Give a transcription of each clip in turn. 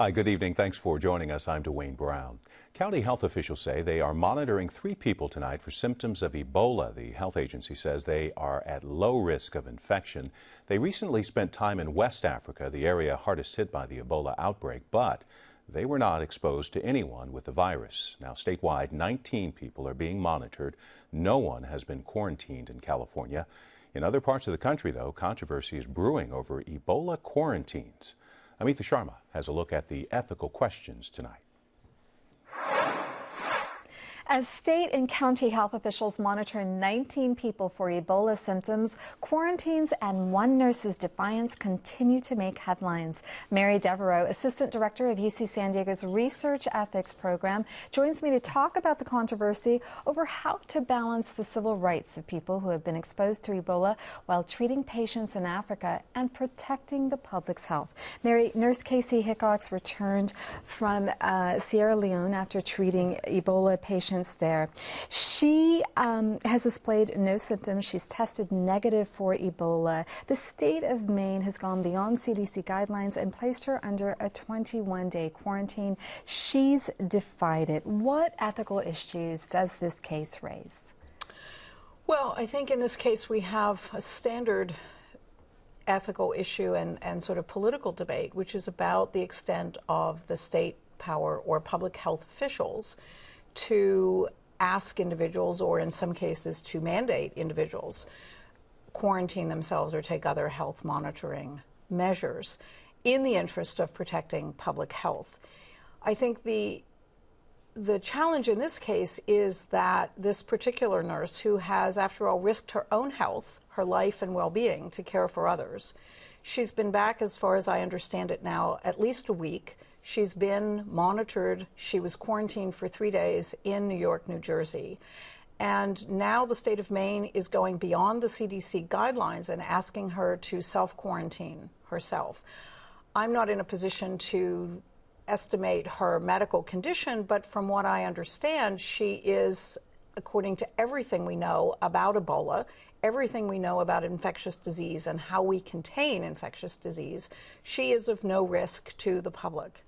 Hi, good evening. Thanks for joining us. I'm Dwayne Brown. County health officials say they are monitoring 3 people tonight for symptoms of Ebola. The health agency says they are at low risk of infection. They recently spent time in West Africa, the area hardest hit by the Ebola outbreak, but they were not exposed to anyone with the virus. Now, statewide, 19 people are being monitored. No one has been quarantined in California. In other parts of the country, though, controversy is brewing over Ebola quarantines. Amita Sharma has a look at the ethical questions tonight. As state and county health officials monitor 19 people for Ebola symptoms, quarantines and one nurse's defiance continue to make headlines. Mary Devereaux, Assistant Director of UC San Diego's Research Ethics Program, joins me to talk about the controversy over how to balance the civil rights of people who have been exposed to Ebola while treating patients in Africa and protecting the public's health. Mary, Nurse Casey Hickox returned from Sierra Leone after treating Ebola patients there. She has displayed no symptoms. She's tested negative for Ebola. The state of Maine has gone beyond CDC guidelines and placed her under a 21-day quarantine. She's defied it. What ethical issues does this case raise? Well, I think in this case we have a standard ethical issue and sort of political debate, which is about the extent of the state power or public health officials to ask individuals, or in some cases to mandate individuals, quarantine themselves or take other health monitoring measures in the interest of protecting public health. I think the challenge in this case is that this particular nurse, who has, after all, risked her own health, her life and well-being to care for others, she's been back, as far as I understand it now, at least a week. She's been monitored. She was quarantined for 3 days in New York, New Jersey. And now the state of Maine is going beyond the CDC guidelines and asking her to self-quarantine herself. I'm not in a position to estimate her medical condition, but from what I understand, she is, according to everything we know about Ebola, everything we know about infectious disease and how we contain infectious disease, she is of no risk to the public.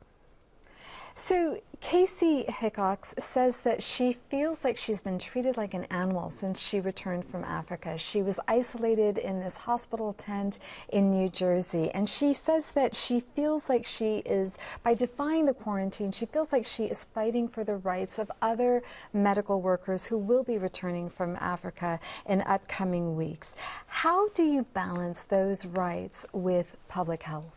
So Casey Hickox says that she feels like she's been treated like an animal since she returned from Africa. She was isolated in this hospital tent in New Jersey, and she says that she feels like she is, by defying the quarantine, she feels like she is fighting for the rights of other medical workers who will be returning from Africa in upcoming weeks. How do you balance those rights with public health?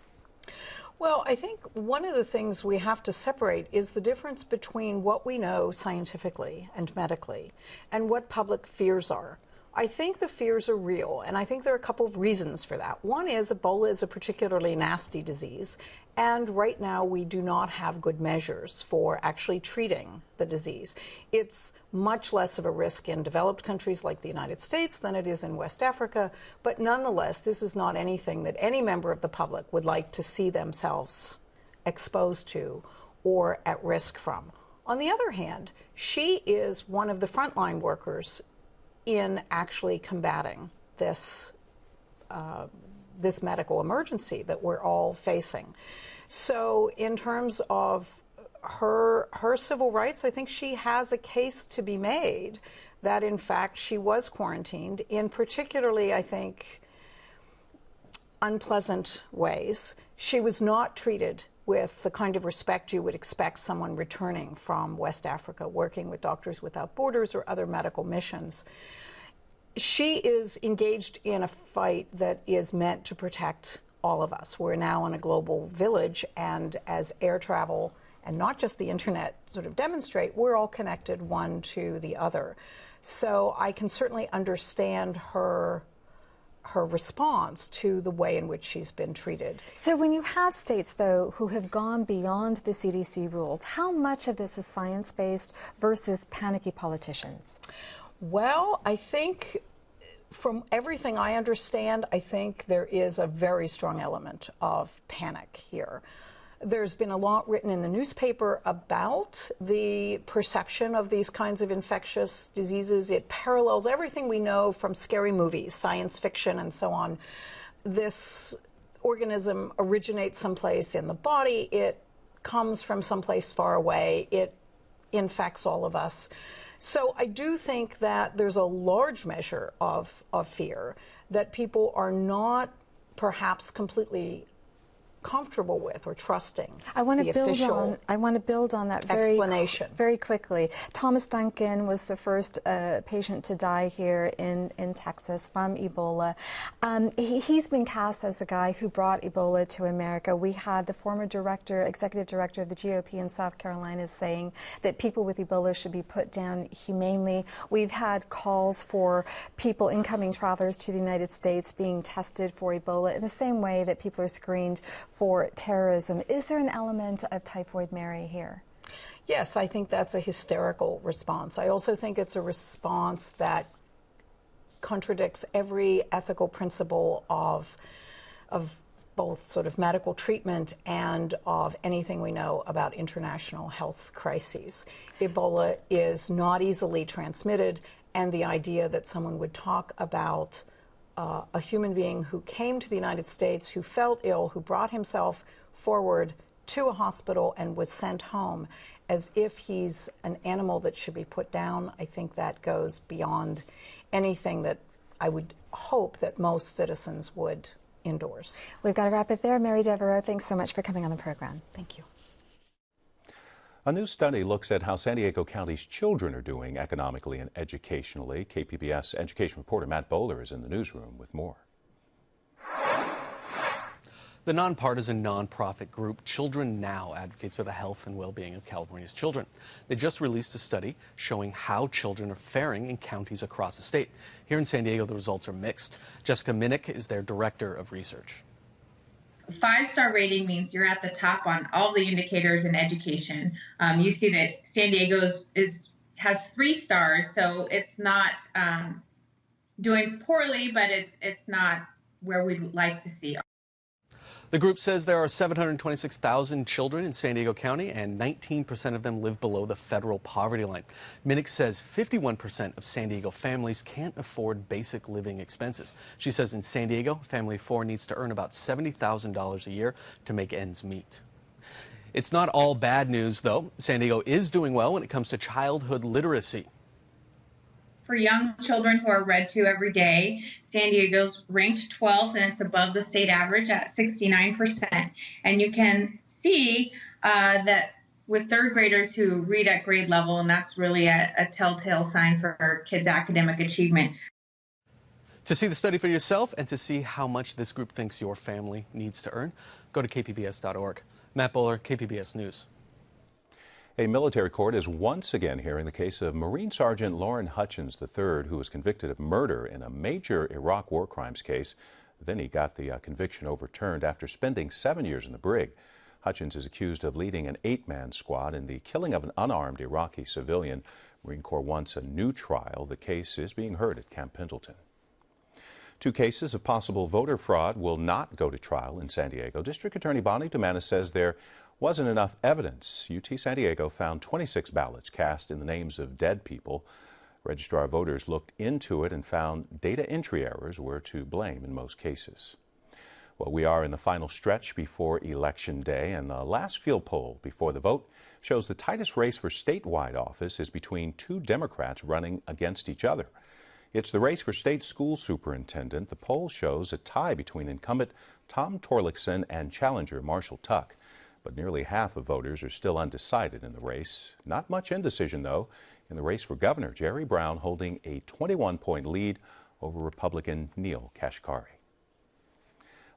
Well, I think one of the things we have to separate is the difference between what we know scientifically and medically and what public fears are. I think the fears are real, and I think there are a couple of reasons for that. One is Ebola is a particularly nasty disease, and right now we do not have good measures for actually treating the disease. It's much less of a risk in developed countries like the United States than it is in West Africa, but nonetheless, this is not anything that any member of the public would like to see themselves exposed to or at risk from. On the other hand, she is one of the frontline workers in actually combating this this medical emergency that we're all facing. So in terms of her civil rights, I think she has a case to be made that in fact she was quarantined in particularly, I think, unpleasant ways. She was not treated with the kind of respect you would expect someone returning from West Africa, working with Doctors Without Borders or other medical missions. She is engaged in a fight that is meant to protect all of us. We're now in a global village, and as air travel and not just the internet sort of demonstrate, we're all connected one to the other. So I can certainly understand her response to the way in which she's been treated. So when you have states, though, who have gone beyond the CDC rules, how much of this is science-based versus panicky politicians? Well, I think from everything I understand, I think there is a very strong element of panic here. There's been a lot written in the newspaper about the perception of these kinds of infectious diseases. It parallels everything we know from scary movies, science fiction, and so on. This organism originates someplace in the body. It comes from someplace far away. It infects all of us. So I do think that there's a large measure of fear that people are not perhaps completely comfortable with or trusting. I want to build on that very quickly. Thomas Duncan was the first patient to die here in Texas from Ebola. He's been cast as the guy who brought Ebola to America. We had the former executive director of the GOP in South Carolina saying that people with Ebola should be put down humanely. We've had calls for people, incoming travelers to the United States, being tested for Ebola in the same way that people are screened for terrorism. Is there an element of typhoid Mary here? Yes, I think that's a hysterical response. I also think it's a response that contradicts every ethical principle of both sort of medical treatment and of anything we know about international health crises. Ebola is not easily transmitted, and the idea that someone would talk about a human being who came to the United States, who felt ill, who brought himself forward to a hospital and was sent home as if he's an animal that should be put down, I think that goes beyond anything that I would hope that most citizens would endorse. We've got to wrap it there. Mary Devereaux, thanks so much for coming on the program. Thank you. A new study looks at how San Diego County's children are doing economically and educationally. KPBS education reporter Matt Bowler is in the newsroom with more. The nonpartisan nonprofit group Children Now advocates for the health and well-being of California's children. They just released a study showing how children are faring in counties across the state. Here in San Diego, the results are mixed. Jessica Minnick is their director of research. A 5-star rating means you're at the top on all the indicators in education. You see that San Diego has 3 stars, so it's not doing poorly, but it's not where we'd like to see. The group says there are 726,000 children in San Diego County, and 19% of them live below the federal poverty line. Minnick says 51% of San Diego families can't afford basic living expenses. She says in San Diego, family of 4 needs to earn about $70,000 a year to make ends meet. It's not all bad news, though. San Diego is doing well when it comes to childhood literacy. For young children who are read to every day, San Diego's ranked 12th, and it's above the state average at 69%. And you can see that with 3rd graders who read at grade level, and that's really a telltale sign for kids' academic achievement. To see the study for yourself and to see how much this group thinks your family needs to earn, go to kpbs.org. Matt Bowler, KPBS News. A military court is once again hearing the case of Marine Sergeant Lauren Hutchins III, who was convicted of murder in a major Iraq war crimes case. Then he got the conviction overturned after spending 7 years in the brig. Hutchins is accused of leading an 8-man squad in the killing of an unarmed Iraqi civilian. Marine Corps wants a new trial. The case is being heard at Camp Pendleton. 2 cases of possible voter fraud will not go to trial in San Diego. District Attorney Bonnie Dumanis says there wasn't enough evidence. UT San Diego found 26 ballots cast in the names of dead people. Registrar of Voters looked into it and found data entry errors were to blame in most cases. Well, we are in the final stretch before Election Day, and the last field poll before the vote shows the tightest race for statewide office is between 2 Democrats running against each other. It's the race for state school superintendent. The poll shows a tie between incumbent Tom Torlakson and challenger Marshall Tuck. But nearly half of voters are still undecided in the race. Not much indecision, though, in the race for governor. Jerry Brown holding a 21-point lead over Republican Neil Kashkari.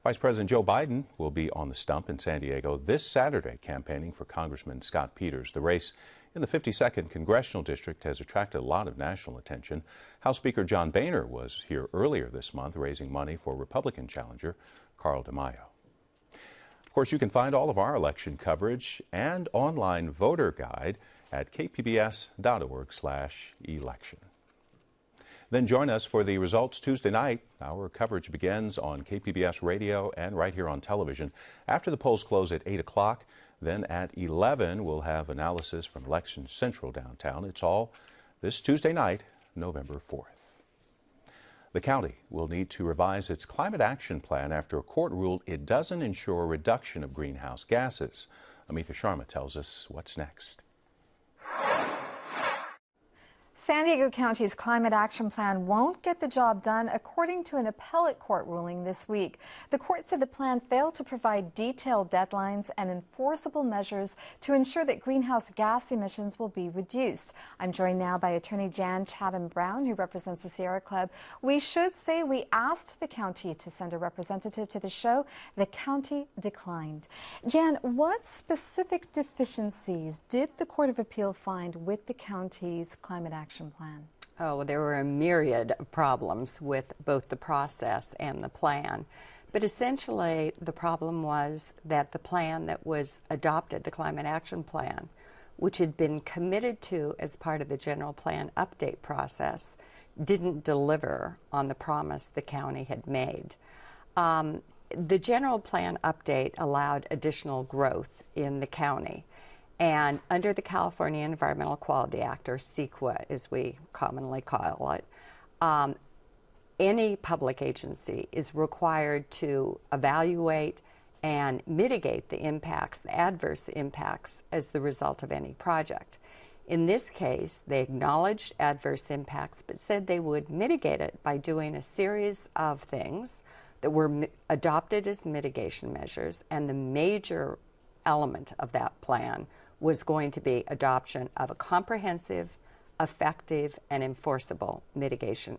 Vice President Joe Biden will be on the stump in San Diego this Saturday campaigning for Congressman Scott Peters. The race in the 52nd Congressional District has attracted a lot of national attention. House Speaker John Boehner was here earlier this month raising money for Republican challenger Carl DeMaio. Of course, you can find all of our election coverage and online voter guide at kpbs.org/election. Then join us for the results Tuesday night. Our coverage begins on KPBS radio and right here on television. After the polls close at 8 o'clock, then at 11, we'll have analysis from Election Central downtown. It's all this Tuesday night, November 4th. The county will need to revise its climate action plan after a court ruled it doesn't ensure a reduction of greenhouse gases. Amitha Sharma tells us what's next. San Diego County's climate action plan won't get the job done, according to an appellate court ruling this week. The court said the plan failed to provide detailed deadlines and enforceable measures to ensure that greenhouse gas emissions will be reduced. I'm joined now by attorney Jan Chatham-Brown, who represents the Sierra Club. We should say we asked the county to send a representative to the show. The county declined. Jan, what specific deficiencies did the Court of Appeal find with the county's climate action plan? Oh, there were a myriad of problems with both the process and the plan. But essentially, the problem was that the plan that was adopted, the Climate Action Plan, which had been committed to as part of the general plan update process, didn't deliver on the promise the county had made. The general plan update allowed additional growth in the county. And under the California Environmental Quality Act, or CEQA as we commonly call it, any public agency is required to evaluate and mitigate the impacts, the adverse impacts, as the result of any project. In this case, they acknowledged adverse impacts, but said they would mitigate it by doing a series of things that were adopted as mitigation measures, and the major element of that plan was going to be adoption of a comprehensive, effective, and enforceable mitigation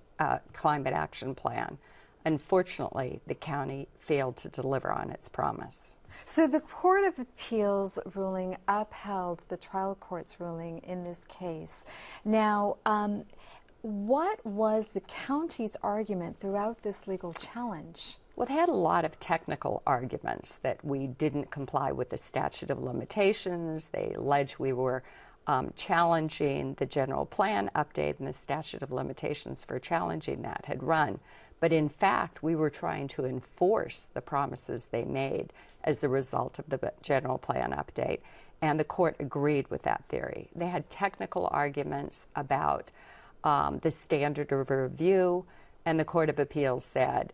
climate action plan. Unfortunately, the county failed to deliver on its promise. So the Court of Appeals ruling upheld the trial court's ruling in this case. Now, what was the county's argument throughout this legal challenge? Well, they had a lot of technical arguments that we didn't comply with the statute of limitations. They alleged we were challenging the general plan update, and the statute of limitations for challenging that had run. But in fact, we were trying to enforce the promises they made as a result of the general plan update, and the court agreed with that theory. They had technical arguments about the standard of review, and the Court of Appeals said,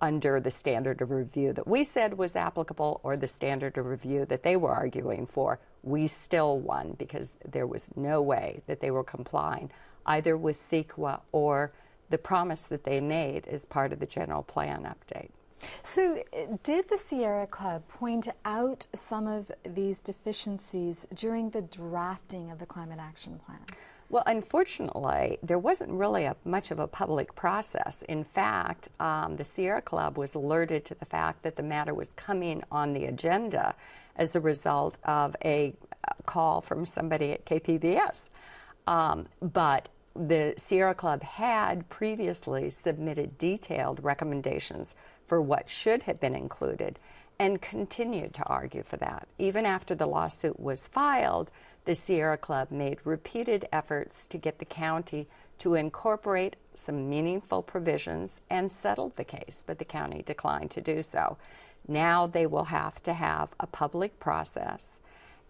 under the standard of review that we said was applicable, or the standard of review that they were arguing for, we still won, because there was no way that they were complying either with CEQA or the promise that they made as part of the general plan update. So did the Sierra Club point out some of these deficiencies during the drafting of the Climate Action Plan? Well, unfortunately, there wasn't really much of a public process. In fact, the Sierra Club was alerted to the fact that the matter was coming on the agenda as a result of a call from somebody at KPBS. But the Sierra Club had previously submitted detailed recommendations for what should have been included and continued to argue for that. Even after the lawsuit was filed, the Sierra Club made repeated efforts to get the county to incorporate some meaningful provisions and settled the case, but the county declined to do so. Now they will have to have a public process,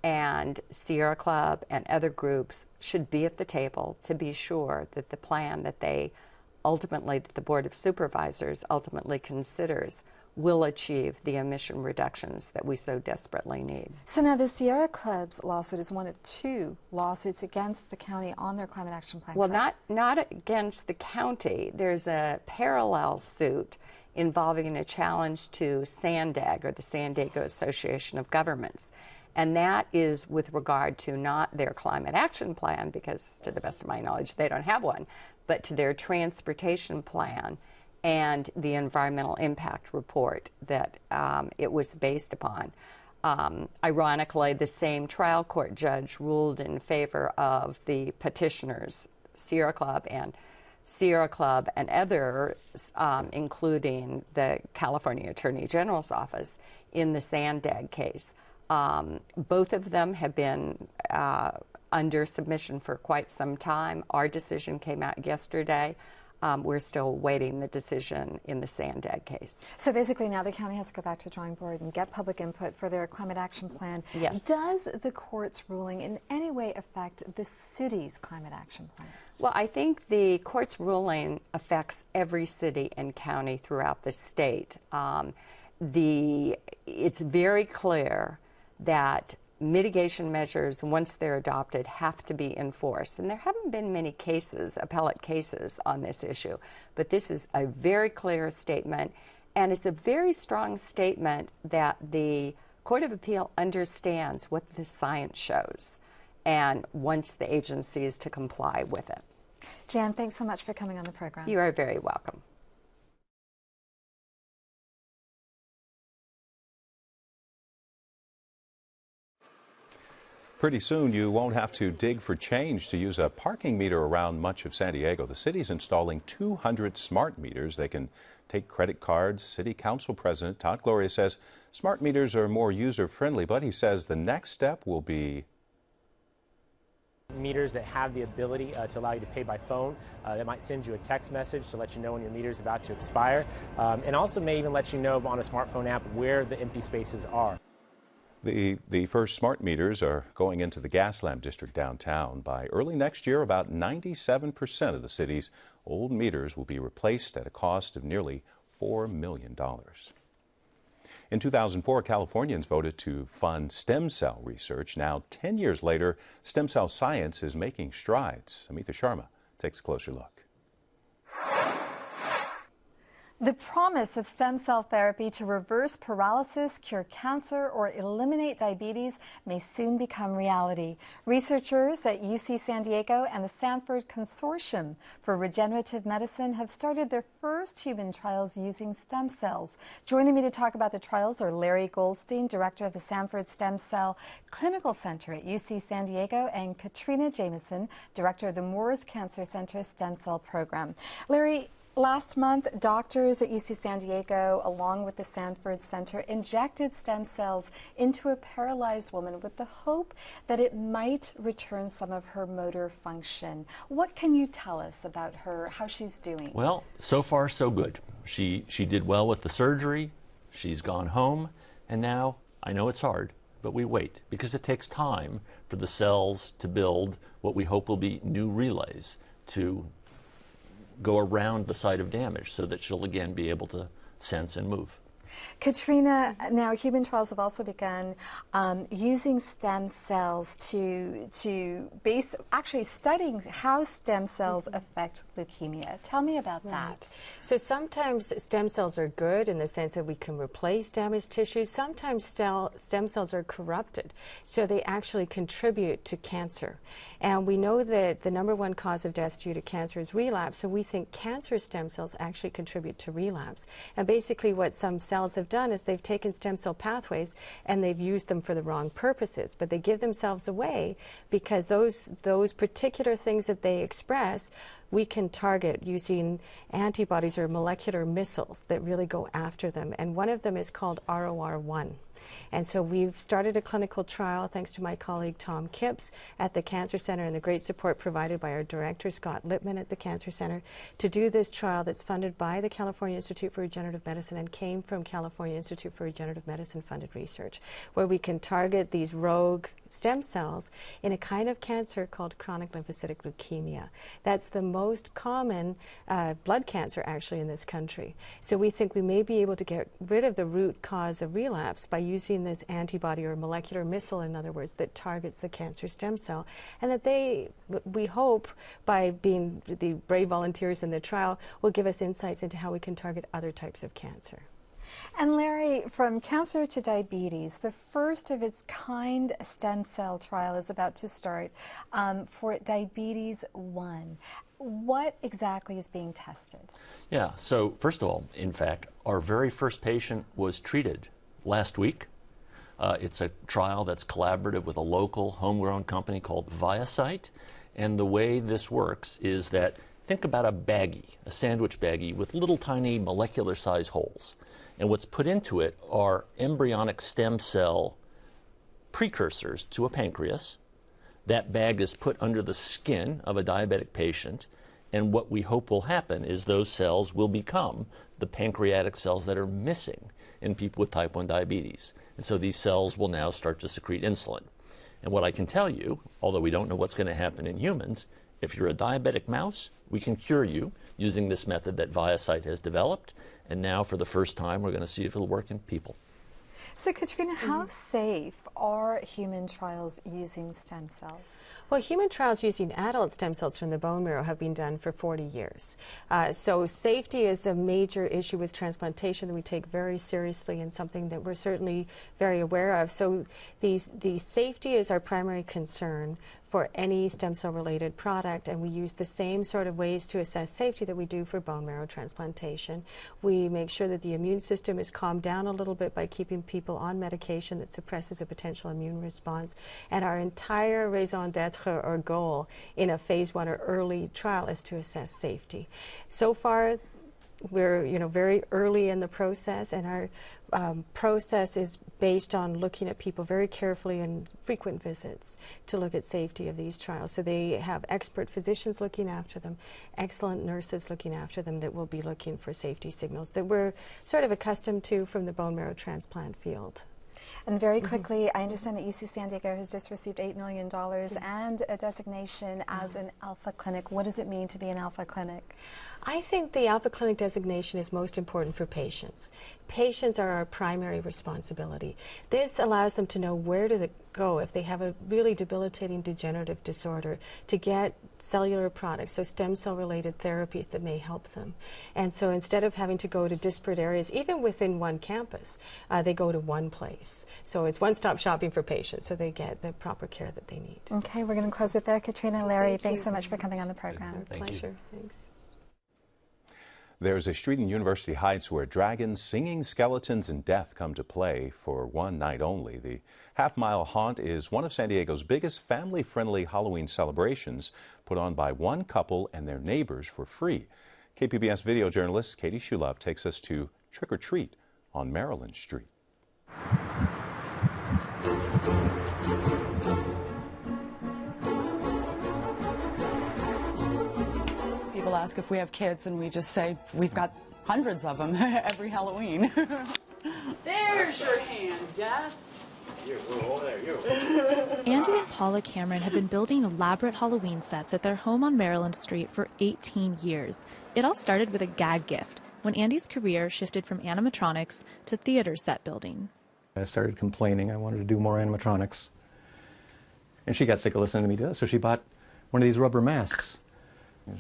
and Sierra Club and other groups should be at the table to be sure that the plan that they ultimately, that the Board of Supervisors ultimately considers, will achieve the emission reductions that we so desperately need. So now the Sierra Club's lawsuit is one of two lawsuits against the county on their climate action plan. Well, not against the county. There's a parallel suit involving a challenge to SANDAG, or the San Diego Association of Governments. And that is with regard to not their climate action plan, because to the best of my knowledge, they don't have one, but to their transportation plan and the environmental impact report that it was based upon. Ironically, the same trial court judge ruled in favor of the petitioners, Sierra Club and others, including the California Attorney General's office, in the SANDAG case. Both of them have been under submission for quite some time. Our decision came out yesterday. We're still awaiting the decision in the SANDAG case. So basically now the county has to go back to the drawing board and get public input for their climate action plan. Yes. Does the court's ruling in any way affect the city's climate action plan? Well, I think the court's ruling affects every city and county throughout the state. It's very clear that mitigation measures, once they're adopted, have to be enforced. And there haven't been many cases, appellate cases, on this issue. But this is a very clear statement, and it's a very strong statement that the Court of Appeal understands what the science shows and wants the agencies to comply with it. Jan, thanks so much for coming on the program. You are very welcome. Pretty soon, you won't have to dig for change to use a parking meter around much of San Diego. The city's installing 200 smart meters. They can take credit cards. City Council President Todd Gloria says smart meters are more user-friendly, but he says the next step will be meters that have the ability to allow you to pay by phone. That might send you a text message to let you know when your meter is about to expire, and also may even let you know on a smartphone app where the empty spaces are. The first smart meters are going into the Gaslamp district downtown. By early next year, about 97% of the city's old meters will be replaced at a cost of nearly $4 million. In 2004, Californians voted to fund stem cell research. Now, 10 years later, stem cell science is making strides. Amitha Sharma takes a closer look. The promise of stem cell therapy to reverse paralysis, cure cancer, or eliminate diabetes may soon become reality. Researchers at UC San Diego and the Sanford Consortium for Regenerative Medicine have started their first human trials using stem cells. Joining me to talk about the trials are Larry Goldstein, director of the Sanford Stem Cell Clinical Center at UC San Diego, and Katrina Jameson, director of the Moores Cancer Center Stem Cell Program. Larry, last month, doctors at UC San Diego, along with the Sanford Center, injected stem cells into a paralyzed woman with the hope that it might return some of her motor function. What can you tell us about her, how she's doing? Well, so far so good. She did well with the surgery, she's gone home, and now, I know it's hard, but we wait because it takes time for the cells to build what we hope will be new relays to go around the site of damage so that she'll again be able to sense and move. Katrina, now human trials have also begun using stem cells actually studying how stem cells affect leukemia. Tell me about that. So sometimes stem cells are good in the sense that we can replace damaged tissue. Sometimes stem cells are corrupted, so they actually contribute to cancer. And we know that the #1 cause of death due to cancer is relapse, so we think cancer stem cells actually contribute to relapse. And basically what some cells have done is they've taken stem cell pathways and they've used them for the wrong purposes, but they give themselves away because those particular things that they express we can target using antibodies or molecular missiles that really go after them, and one of them is called ROR1. And so we've started a clinical trial, thanks to my colleague Tom Kipps at the Cancer Center and the great support provided by our director, Scott Lippman at the Cancer Center, to do this trial that's funded by the California Institute for Regenerative Medicine and came from California Institute for Regenerative Medicine funded research, where we can target these rogue stem cells in a kind of cancer called chronic lymphocytic leukemia. That's the most common blood cancer actually in this country. So we think we may be able to get rid of the root cause of relapse by using this antibody or molecular missile, in other words, that targets the cancer stem cell, and that we hope, by being the brave volunteers in the trial, will give us insights into how we can target other types of cancer. And Larry, from cancer to diabetes, the first of its kind stem cell trial is about to start for diabetes 1. What exactly is being tested? Yeah, so first of all, in fact, our very first patient was treated last week. It's a trial that's collaborative with a local homegrown company called ViaCyte. And the way this works is that, think about a baggie, a sandwich baggie with little tiny molecular size holes. And what's put into it are embryonic stem cell precursors to a pancreas. That bag is put under the skin of a diabetic patient, and what we hope will happen is those cells will become the pancreatic cells that are missing in people with type 1 diabetes. And so these cells will now start to secrete insulin. And what I can tell you, although we don't know what's going to happen in humans, if you're a diabetic mouse, we can cure you using this method that ViaCyte has developed. And now, for the first time, we're going to see if it'll work in people. So Katrina, how safe are human trials using stem cells? Well, human trials using adult stem cells from the bone marrow have been done for 40 years. So safety is a major issue with transplantation that we take very seriously and something that we're certainly very aware of. So the safety is our primary concern for any stem cell related product, and we use the same sort of ways to assess safety that we do for bone marrow transplantation. We make sure that the immune system is calmed down a little bit by keeping people on medication that suppresses a potential immune response, and our entire raison d'etre or goal in a phase 1 or early trial is to assess safety. So far, we're very early in the process, and our process is based on looking at people very carefully and frequent visits to look at safety of these trials. So they have expert physicians looking after them, excellent nurses looking after them that will be looking for safety signals that we're sort of accustomed to from the bone marrow transplant field. And very quickly, I understand that UC San Diego has just received $8 million and a designation as an alpha clinic. What does it mean to be an alpha clinic? I think the alpha clinic designation is most important for patients. Patients are our primary responsibility. This allows them to know where to go if they have a really debilitating degenerative disorder to get cellular products, so stem cell related therapies that may help them. And so instead of having to go to disparate areas, even within one campus, they go to one place. So it's one-stop shopping for patients, so they get the proper care that they need. Okay, we're going to close it there. Katrina, Larry, thanks so much for coming on the program. It's our pleasure. Thanks. There's a street in University Heights where dragons, singing skeletons, and death come to play for one night only. The half-mile haunt is one of San Diego's biggest family-friendly Halloween celebrations, put on by one couple and their neighbors for free. KPBS video journalist Katie Shulov takes us to Trick or Treat on Maryland Street. People ask if we have kids, and we just say we've got hundreds of them every Halloween. There's your hand, Death. Andy and Paula Cameron have been building elaborate Halloween sets at their home on Maryland Street for 18 years. It all started with a gag gift when Andy's career shifted from animatronics to theater set building. I started complaining I wanted to do more animatronics, and she got sick of listening to me do it, so she bought one of these rubber masks.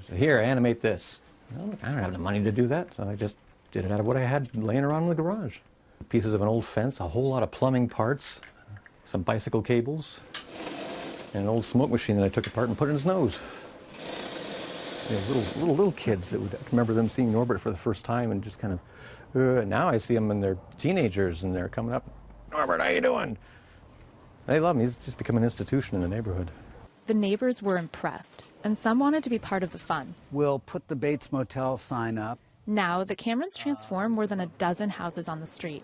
Said, here, animate this. Well, I don't have the money to do that, so I just did it out of what I had laying around in the garage. Pieces of an old fence, a whole lot of plumbing parts, some bicycle cables, and an old smoke machine that I took apart and put in his nose. Little kids that would remember them seeing Norbert for the first time and just kind of, now I see them and they're teenagers and they're coming up, Norbert, how you doing? They love him. He's just become an institution in the neighborhood. The neighbors were impressed, and some wanted to be part of the fun. We'll put the Bates Motel sign up. Now, the Camerons transform more than a dozen houses on the street.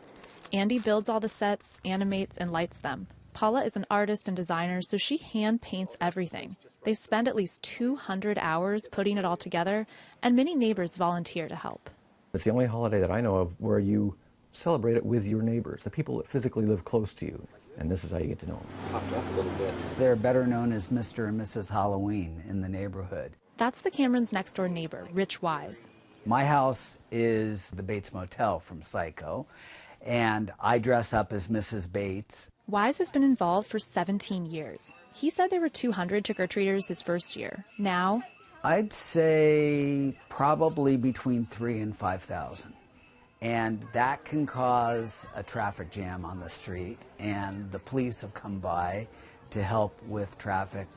Andy builds all the sets, animates, and lights them. Paula is an artist and designer, so she hand paints everything. They spend at least 200 hours putting it all together, and many neighbors volunteer to help. It's the only holiday that I know of where you celebrate it with your neighbors, the people that physically live close to you. And this is how you get to know them. Popped up a little bit. They're better known as Mr. and Mrs. Halloween in the neighborhood. That's the Camerons' next-door neighbor, Rich Wise. My house is the Bates Motel from Psycho, and I dress up as Mrs. Bates. Wise has been involved for 17 years. He said there were 200 trick-or-treaters his first year. Now, I'd say probably between 3,000 and 5,000. And that can cause a traffic jam on the street, and the police have come by to help with traffic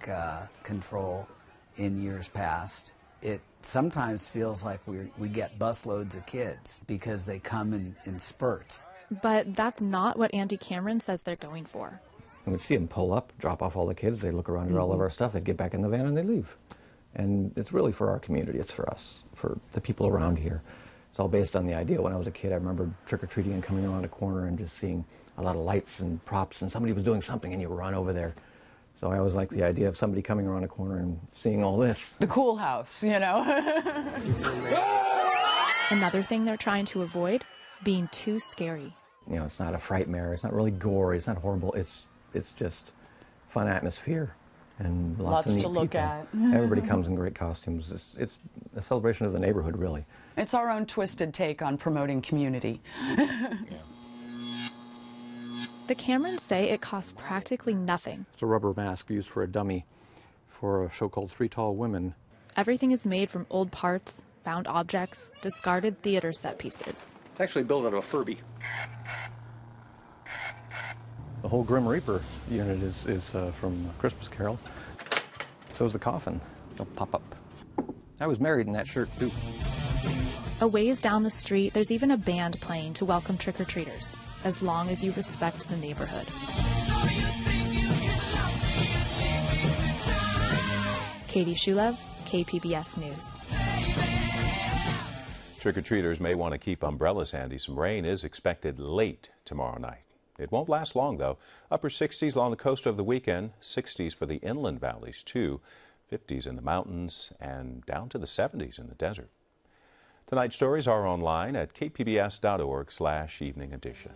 control in years past. It sometimes feels like we get busloads of kids because they come in spurts. But that's not what Andy Cameron says they're going for. And we'd see them pull up, drop off all the kids, they look around at all of our stuff, they'd get back in the van and they leave. And it's really for our community, it's for us, for the people around here. It's all based on the idea. When I was a kid, I remember trick-or-treating and coming around a corner and just seeing a lot of lights and props, and somebody was doing something and you run over there. So I always like the idea of somebody coming around a corner and seeing all this. The cool house, you know. Another thing they're trying to avoid, being too scary. You know, it's not a frightmare, it's not really gory, it's not horrible, it's just fun atmosphere and lots of neat to look people. at. Everybody comes in great costumes. It's a celebration of the neighborhood, really. It's our own twisted take on promoting community. The Camerons say it costs practically nothing. It's a rubber mask used for a dummy for a show called Three Tall Women. Everything is made from old parts, found objects, discarded theater set pieces. It's actually built out of a Furby. The whole Grim Reaper unit is from Christmas Carol. So is the coffin. They'll pop up. I was married in that shirt, too. A ways down the street, there's even a band playing to welcome trick-or-treaters, as long as you respect the neighborhood. Katie Shulev, KPBS News. Trick-or-treaters may want to keep umbrellas handy. Some rain is expected late tomorrow night. It won't last long, though. Upper 60s along the coast over the weekend, 60s for the inland valleys, too, 50s in the mountains, and down to the 70s in the desert. Tonight's stories are online at kpbs.org/evening edition.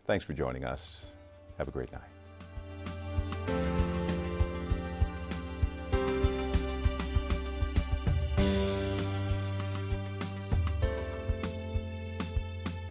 Thanks for joining us. Have a great night.